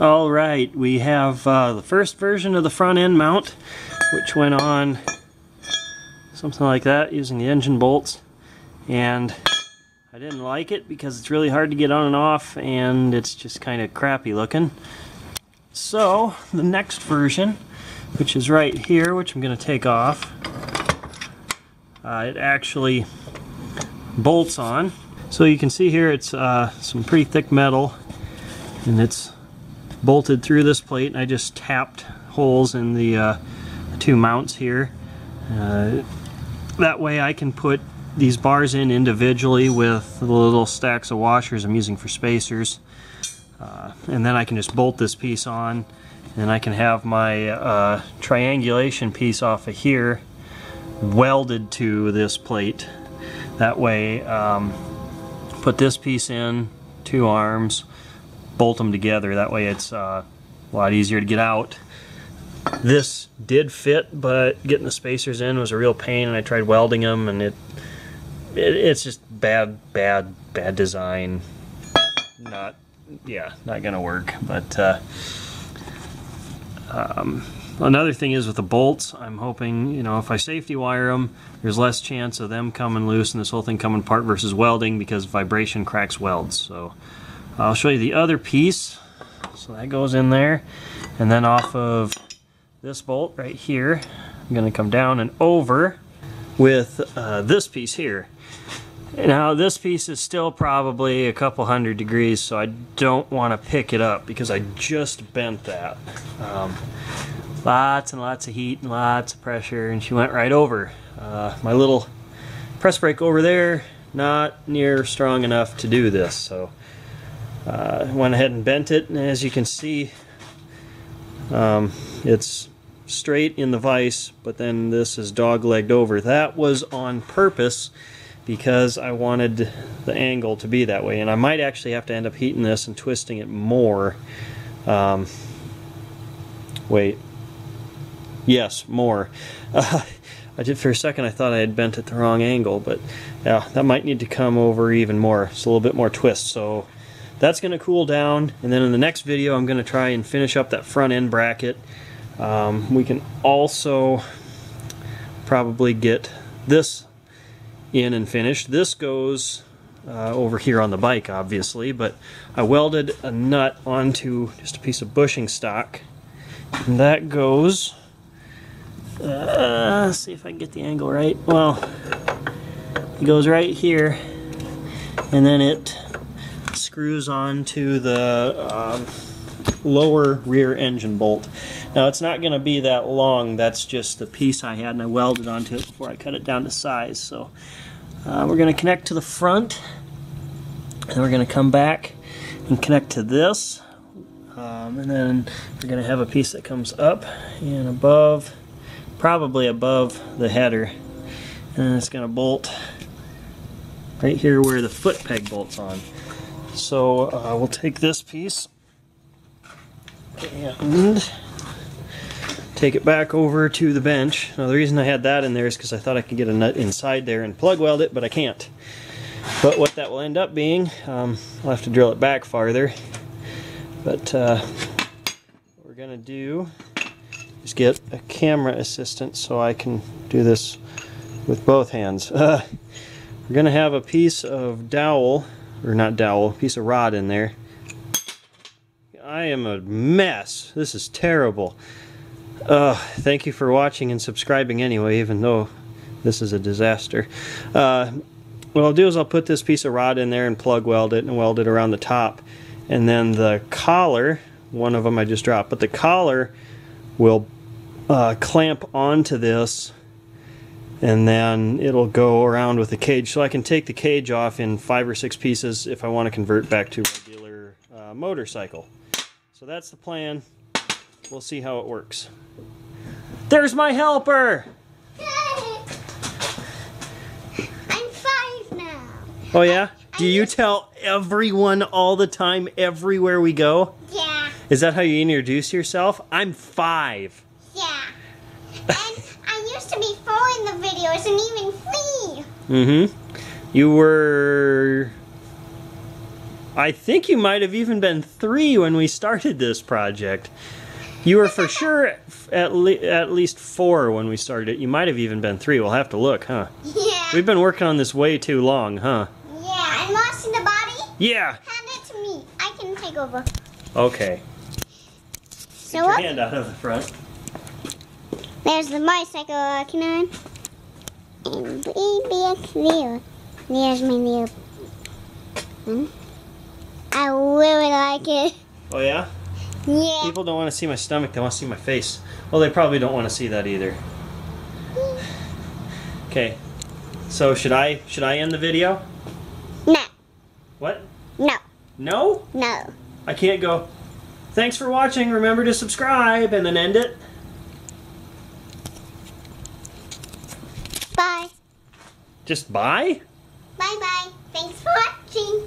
Alright, we have the first version of the front end mount, which went on something like that using the engine bolts, and I didn't like it because it's really hard to get on and off and it's just kind of crappy looking. So the next version, which is right here, which I'm going to take off, it actually bolts on. So you can see here it's some pretty thick metal, and it's bolted through this plate, and I just tapped holes in the two mounts here. That way I can put these bars in individually with the little stacks of washers I'm using for spacers, and then I can just bolt this piece on, and I can have my triangulation piece off of here welded to this plate. That way, put this piece in, two arms, bolt them together. That way it's a lot easier to get out. This did fit, but getting the spacers in was a real pain, and I tried welding them, and it's just bad design. Not gonna work. But another thing is with the bolts, I'm hoping, you know, if I safety wire them, there's less chance of them coming loose and this whole thing coming apart versus welding, because vibration cracks welds. So I'll show you the other piece. So that goes in there, and then off of this bolt right here, I'm going to come down and over with this piece here. Now this piece is still probably a couple hundred degrees, so I don't want to pick it up because I just bent that. Lots and lots of heat and lots of pressure, and she went right over. My little press brake over there, not near strong enough to do this, so went ahead and bent it, and as you can see, it's straight in the vise, but then this is dog-legged over. That was on purpose because I wanted the angle to be that way, and I might actually have to end up heating this and twisting it more. Wait. Yes, more. I did for a second, I thought I had bent at the wrong angle, but yeah, that might need to come over even more. It's a little bit more twist. So that's going to cool down, and then in the next video I'm going to try and finish up that front end bracket. We can also probably get this in and finished. This goes over here on the bike, obviously, but I welded a nut onto just a piece of bushing stock, and that goes, let's see if I can get the angle right. Well, it goes right here, and then it screws onto the lower rear engine bolt. Now it's not going to be that long, that's just the piece I had, and I welded onto it before I cut it down to size. So we're going to connect to the front, and we're going to come back and connect to this, and then we're going to have a piece that comes up and above, probably above the header, and it's going to bolt right here where the foot peg bolts on. So we'll take this piece and take it back over to the bench. Now the reason I had that in there is because I thought I could get a nut inside there and plug weld it, but I can't. But what that will end up being, I'll have to drill it back farther. But what we're going to do is get a camera assistant so I can do this with both hands. We're going to have a piece of dowel, or not dowel, piece of rod in there. I am a mess. This is terrible. Thank you for watching and subscribing anyway, even though this is a disaster. What I'll do is I'll put this piece of rod in there and plug weld it and weld it around the top. And then the collar, one of them I just dropped, but the collar will clamp onto this, and then it'll go around with the cage. So I can take the cage off in 5 or 6 pieces if I want to convert back to a regular motorcycle. So that's the plan. We'll see how it works. There's my helper! I'm 5 now. Oh yeah? Do you tell everyone all the time, everywhere we go? Yeah. Is that how you introduce yourself? I'm 5. Yeah. And I used to be 4 in the videos and even 3. Mm-hmm. You were... I think you might have even been 3 when we started this project. You were for sure at least 4 when we started it. You might have even been 3. We'll have to look, huh? Yeah. We've been working on this way too long, huh? Yeah, and washing the body? Yeah. Hand it to me. I can take over. Okay. So Get your what? hand out of the front. There's the bicycle walking on. And baby, there's my little. I really like it. Oh yeah? Yeah. People don't want to see my stomach, they want to see my face. Well, they probably don't want to see that either. Okay. So should I end the video? No. What? No. No? No. I can't go. Thanks for watching. Remember to subscribe and then end it. Bye. Just bye? Bye-bye. Thanks for watching.